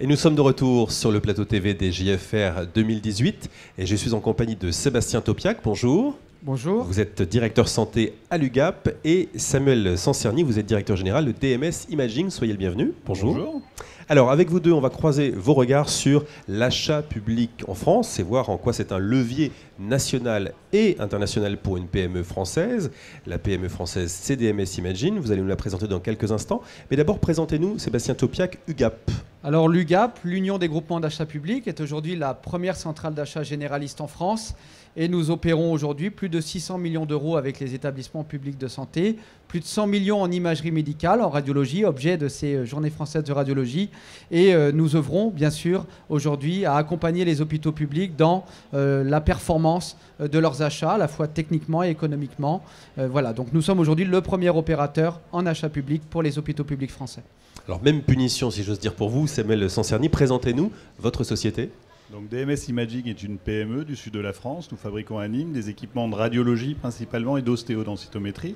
Et nous sommes de retour sur le plateau TV des JFR 2018 et je suis en compagnie de Sébastien Topiac. Bonjour. Bonjour. Vous êtes directeur santé à l'UGAP et Samuel Sancerny, vous êtes directeur général de DMS Imaging. Soyez le bienvenu. Bonjour. Bonjour. Alors, avec vous deux, on va croiser vos regards sur l'achat public en France et voir en quoi c'est un levier national et international pour une PME française. La PME française, c'est DMS Imaging. Vous allez nous la présenter dans quelques instants. Mais d'abord, présentez-nous Sébastien Topiac, UGAP. Alors l'UGAP, l'Union des groupements d'achat public, est aujourd'hui la première centrale d'achat généraliste en France et nous opérons aujourd'hui plus de 600 millions d'euros avec les établissements publics de santé, plus de 100 millions en imagerie médicale, en radiologie, objet de ces journées françaises de radiologie, et nous œuvrons bien sûr aujourd'hui à accompagner les hôpitaux publics dans la performance de leurs achats, à la fois techniquement et économiquement. Voilà, donc nous sommes aujourd'hui le premier opérateur en achat public pour les hôpitaux publics français. Alors, même punition, si j'ose dire pour vous, Samuel Sancerny, présentez-nous votre société. Donc DMS Imaging est une PME du sud de la France. Nous fabriquons à Nîmes des équipements de radiologie principalement et d'ostéodensitométrie.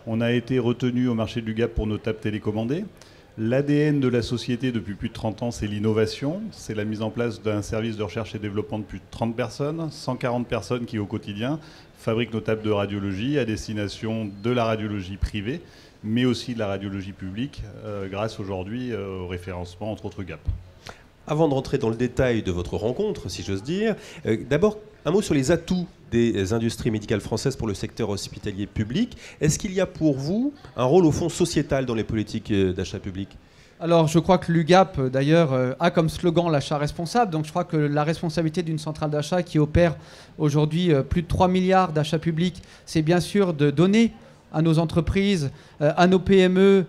On a été retenu au marché de l'UGAP pour nos tables télécommandées. L'ADN de la société depuis plus de 30 ans, c'est l'innovation. C'est la mise en place d'un service de recherche et développement de plus de 30 personnes, 140 personnes qui au quotidien fabriquent nos tables de radiologie à destination de la radiologie privée, mais aussi de la radiologie publique, grâce aujourd'hui au référencement, entre autres GAP. Avant de rentrer dans le détail de votre rencontre, si j'ose dire, d'abord un mot sur les atouts des industries médicales françaises pour le secteur hospitalier public. Est-ce qu'il y a pour vous un rôle au fond sociétal dans les politiques d'achat public ? Alors, je crois que l'UGAP, d'ailleurs, a comme slogan l'achat responsable. Donc, je crois que la responsabilité d'une centrale d'achat qui opère aujourd'hui plus de 3 milliards d'achats publics, c'est bien sûr de donner à nos entreprises, à nos PME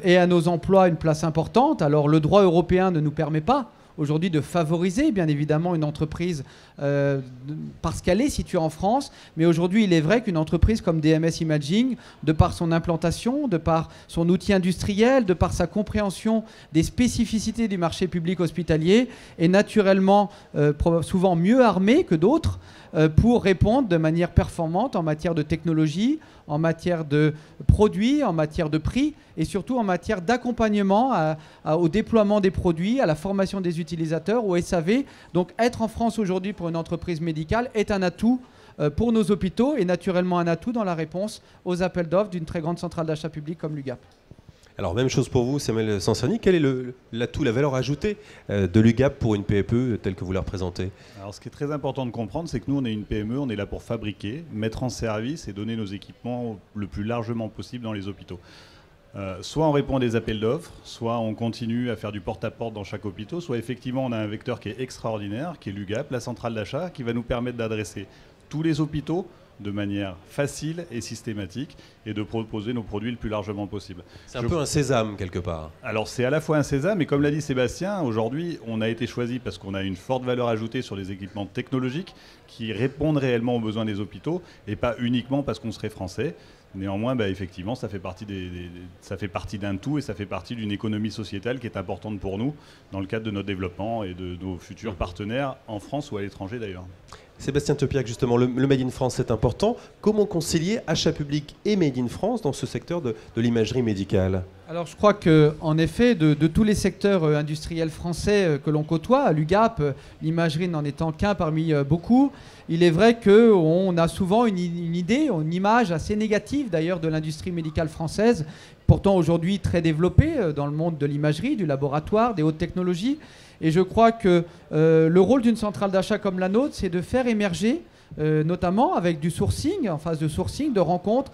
et à nos emplois une place importante. Alors, le droit européen ne nous permet pas aujourd'hui de favoriser, bien évidemment, une entreprise parce qu'elle est située en France. Mais aujourd'hui, il est vrai qu'une entreprise comme DMS Imaging, de par son implantation, de par son outil industriel, de par sa compréhension des spécificités du marché public hospitalier, est naturellement souvent mieux armée que d'autres pour répondre de manière performante en matière de technologie, en matière de produits, en matière de prix et surtout en matière d'accompagnement au déploiement des produits, à la formation des utilisateurs, au SAV. Donc être en France aujourd'hui pour une entreprise médicale est un atout pour nos hôpitaux et naturellement un atout dans la réponse aux appels d'offres d'une très grande centrale d'achat public comme l'UGAP. Alors, même chose pour vous, Samuel Sancerny. Quel est l'atout, la valeur ajoutée de l'UGAP pour une PME telle que vous la représentez ? Alors, ce qui est très important de comprendre, c'est que nous, on est une PME, on est là pour fabriquer, mettre en service et donner nos équipements le plus largement possible dans les hôpitaux. Soit on répond à des appels d'offres, soit on continue à faire du porte-à-porte dans chaque hôpital, soit effectivement on a un vecteur qui est extraordinaire, qui est l'UGAP, la centrale d'achat, qui va nous permettre d'adresser tous les hôpitaux de manière facile et systématique et de proposer nos produits le plus largement possible. C'est un peu un sésame quelque part. Alors c'est à la fois un sésame, mais comme l'a dit Sébastien, aujourd'hui on a été choisi parce qu'on a une forte valeur ajoutée sur les équipements technologiques qui répondent réellement aux besoins des hôpitaux et pas uniquement parce qu'on serait français. Néanmoins, effectivement, ça fait partie d'un tout et ça fait partie d'une économie sociétale qui est importante pour nous dans le cadre de notre développement et de nos futurs partenaires en France ou à l'étranger d'ailleurs. Sébastien Topiac, justement, le Made in France, c'est important. Comment concilier achat public et Made in France dans ce secteur de l'imagerie médicale ? Alors, je crois qu'en effet, de tous les secteurs industriels français que l'on côtoie, à l'UGAP, l'imagerie n'en étant qu'un parmi beaucoup, il est vrai qu'on a souvent une idée, une image assez négative d'ailleurs de l'industrie médicale française, pourtant aujourd'hui très développée dans le monde de l'imagerie, du laboratoire, des hautes technologies. Et je crois que le rôle d'une centrale d'achat comme la nôtre, c'est de faire émerger, notamment avec du sourcing, en phase de sourcing, de rencontre,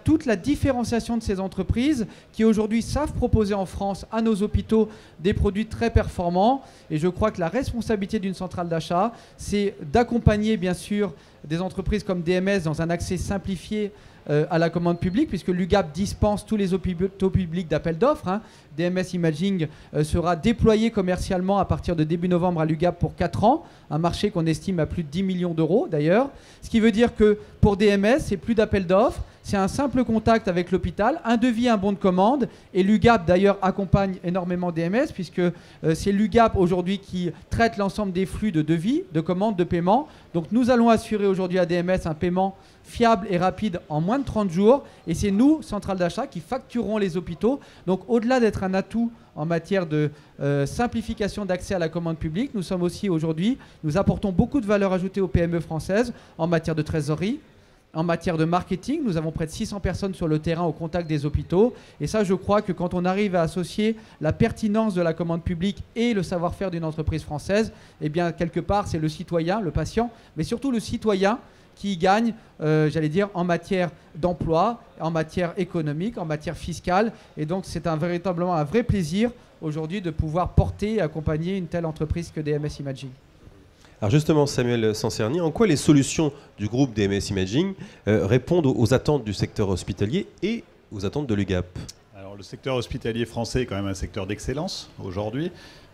toute la différenciation de ces entreprises qui aujourd'hui savent proposer en France à nos hôpitaux des produits très performants. Et je crois que la responsabilité d'une centrale d'achat, c'est d'accompagner bien sûr des entreprises comme DMS dans un accès simplifié à la commande publique, puisque l'UGAP dispense tous les hôpitaux publics d'appel d'offres. DMS Imaging sera déployé commercialement à partir de début novembre à l'UGAP pour 4 ans, un marché qu'on estime à plus de 10 millions d'euros d'ailleurs. Ce qui veut dire que pour DMS, c'est plus d'appel d'offres, c'est un simple contact avec l'hôpital, un devis, un bon de commande. Et l'UGAP d'ailleurs accompagne énormément DMS puisque c'est l'UGAP aujourd'hui qui traite l'ensemble des flux de devis, de commandes, de paiement. Donc nous allons assurer aujourd'hui à DMS un paiement fiable et rapide en moins de 30 jours. Et c'est nous, centrale d'achat, qui facturerons les hôpitaux. Donc au-delà d'être un atout en matière de simplification d'accès à la commande publique, nous sommes aussi aujourd'hui, nous apportons beaucoup de valeur ajoutée aux PME françaises en matière de trésorerie, en matière de marketing. Nous avons près de 600 personnes sur le terrain au contact des hôpitaux. Et ça, je crois que quand on arrive à associer la pertinence de la commande publique et le savoir-faire d'une entreprise française, eh bien, quelque part, c'est le citoyen, le patient, mais surtout le citoyen qui gagne, j'allais dire, en matière d'emploi, en matière économique, en matière fiscale. Et donc, c'est véritablement un vrai plaisir aujourd'hui de pouvoir porter et accompagner une telle entreprise que DMS Imaging. Alors justement, Samuel Sancerni, en quoi les solutions du groupe DMS Imaging répondent aux attentes du secteur hospitalier et aux attentes de l'UGAP? Alors, le secteur hospitalier français est quand même un secteur d'excellence aujourd'hui.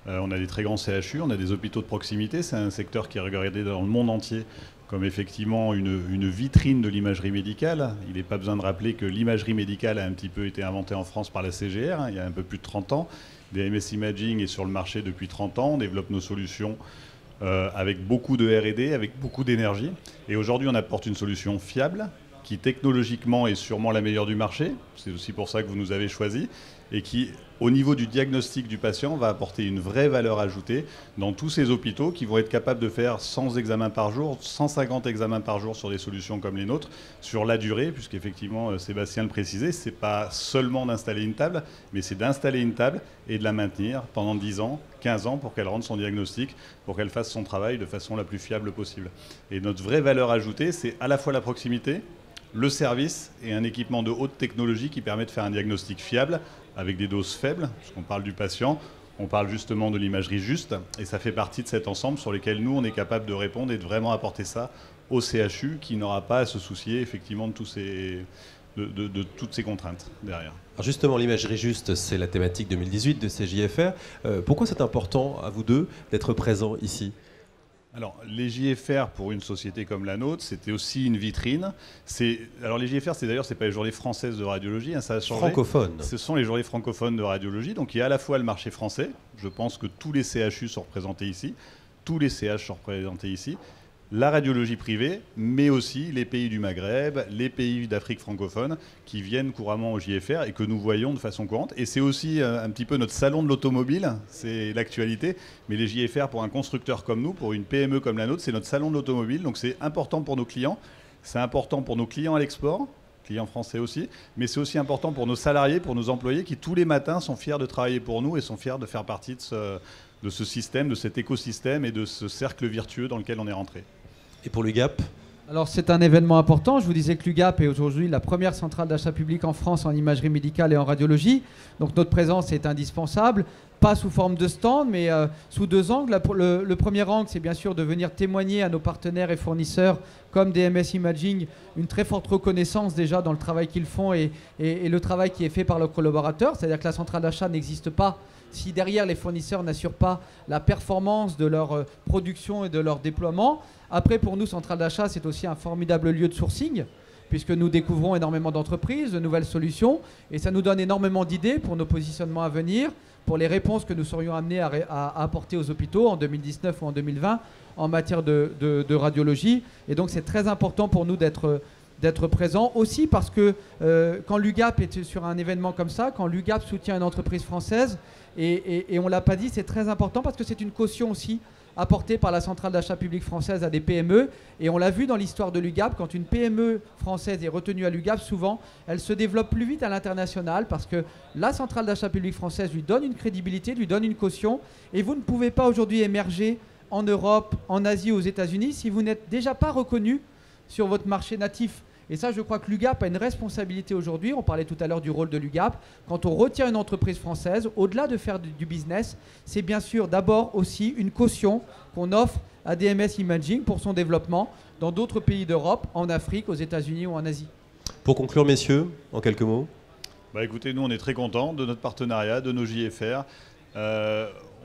On a des très grands CHU, on a des hôpitaux de proximité. C'est un secteur qui est regardé dans le monde entier comme effectivement une vitrine de l'imagerie médicale. Il n'est pas besoin de rappeler que l'imagerie médicale a un petit peu été inventée en France par la CGR, il y a un peu plus de 30 ans. DMS Imaging est sur le marché depuis 30 ans, on développe nos solutions avec beaucoup de R&D, avec beaucoup d'énergie. Et aujourd'hui, on apporte une solution fiable, qui technologiquement est sûrement la meilleure du marché. C'est aussi pour ça que vous nous avez choisi. Et qui, au niveau du diagnostic du patient, va apporter une vraie valeur ajoutée dans tous ces hôpitaux qui vont être capables de faire 100 examens par jour, 150 examens par jour sur des solutions comme les nôtres, sur la durée, puisqu'effectivement, Sébastien le précisait, c'est pas seulement d'installer une table, mais c'est d'installer une table et de la maintenir pendant 10 ans, 15 ans pour qu'elle rende son diagnostic, pour qu'elle fasse son travail de façon la plus fiable possible. Et notre vraie valeur ajoutée, c'est à la fois la proximité, le service et un équipement de haute technologie qui permet de faire un diagnostic fiable avec des doses faibles, puisqu'on parle du patient, on parle justement de l'imagerie juste, et ça fait partie de cet ensemble sur lequel nous, on est capable de répondre et de vraiment apporter ça au CHU qui n'aura pas à se soucier effectivement de, de toutes ces contraintes derrière. Alors justement, l'imagerie juste, c'est la thématique 2018 de CJFR. Pourquoi c'est important à vous deux d'être présents ici ? Alors, les JFR, pour une société comme la nôtre, c'était aussi une vitrine. Alors, les JFR, c'est pas les journées françaises de radiologie, hein, ça a changé. Francophones. Ce sont les journées francophones de radiologie. Donc, il y a à la fois le marché français. Je pense que tous les CHU sont représentés ici. Tous les CH sont représentés ici. La radiologie privée, mais aussi les pays du Maghreb, les pays d'Afrique francophone qui viennent couramment au JFR et que nous voyons de façon courante. Et c'est aussi un petit peu notre salon de l'automobile, c'est l'actualité. Mais les JFR, pour un constructeur comme nous, pour une PME comme la nôtre, c'est notre salon de l'automobile. Donc c'est important pour nos clients, c'est important pour nos clients à l'export, clients français aussi, mais c'est aussi important pour nos salariés, pour nos employés qui tous les matins sont fiers de travailler pour nous et sont fiers de faire partie de ce système, de cet écosystème et de ce cercle vertueux dans lequel on est rentré. Et pour l'UGAP ? Alors c'est un événement important. Je vous disais que l'UGAP est aujourd'hui la première centrale d'achat public en France en imagerie médicale et en radiologie. Donc notre présence est indispensable, pas sous forme de stand, mais sous deux angles. Le premier angle, c'est bien sûr de venir témoigner à nos partenaires et fournisseurs comme DMS Imaging une très forte reconnaissance déjà dans le travail qu'ils font et le travail qui est fait par leurs collaborateurs. C'est-à-dire que la centrale d'achat n'existe pas si derrière les fournisseurs n'assurent pas la performance de leur production et de leur déploiement. Après, pour nous, centrale d'achat, c'est aussi un formidable lieu de sourcing, puisque nous découvrons énormément d'entreprises, de nouvelles solutions, et ça nous donne énormément d'idées pour nos positionnements à venir, pour les réponses que nous serions amenés à apporter aux hôpitaux en 2019 ou en 2020 en matière de radiologie. Et donc, c'est très important pour nous d'être présents aussi parce que quand l'UGAP est sur un événement comme ça, quand l'UGAP soutient une entreprise française, et on ne l'a pas dit, c'est très important parce que c'est une caution aussi apportée par la centrale d'achat public française à des PME. Et on l'a vu dans l'histoire de l'UGAP, quand une PME française est retenue à l'UGAP, souvent, elle se développe plus vite à l'international parce que la centrale d'achat public française lui donne une crédibilité, lui donne une caution. Et vous ne pouvez pas aujourd'hui émerger en Europe, en Asie, aux États-Unis si vous n'êtes déjà pas reconnu sur votre marché natif. Et ça, je crois que l'UGAP a une responsabilité aujourd'hui. On parlait tout à l'heure du rôle de l'UGAP. Quand on retient une entreprise française, au-delà de faire du business, c'est bien sûr d'abord aussi une caution qu'on offre à DMS Imaging pour son développement dans d'autres pays d'Europe, en Afrique, aux États-Unis ou en Asie. Pour conclure, messieurs, en quelques mots. Écoutez, nous, on est très contents de notre partenariat, de nos JFR.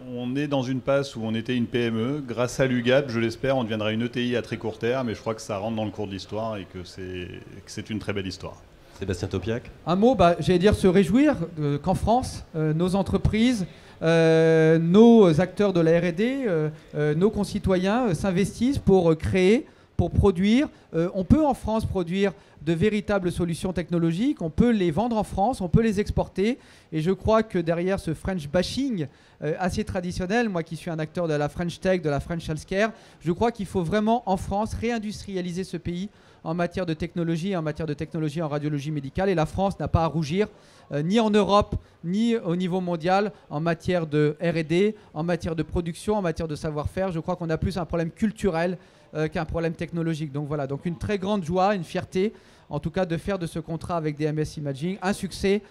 On est dans une passe où on était une PME. Grâce à l'UGAP, je l'espère, on deviendra une ETI à très court terme. Et je crois que ça rentre dans le cours de l'histoire et que c'est une très belle histoire. Sébastien Topiac. Un mot, j'allais dire se réjouir qu'en France, nos entreprises, nos acteurs de la R&D, nos concitoyens s'investissent pour créer, pour produire. On peut en France produire de véritables solutions technologiques, on peut les vendre en France, on peut les exporter. Et je crois que derrière ce French bashing assez traditionnel, moi qui suis un acteur de la French Tech, de la French Healthcare, je crois qu'il faut vraiment en France réindustrialiser ce pays en matière de technologie, en radiologie médicale. Et la France n'a pas à rougir, ni en Europe, ni au niveau mondial, en matière de R&D, en matière de production, en matière de savoir-faire. Je crois qu'on a plus un problème culturel qu'un problème technologique. Donc voilà, donc une très grande joie, une fierté, en tout cas de faire de ce contrat avec DMS Imaging un succès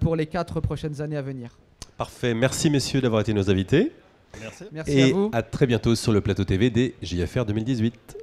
pour les 4 prochaines années à venir. Parfait, merci messieurs d'avoir été nos invités. Merci. Merci à vous. Et à très bientôt sur le plateau TV des JFR 2018.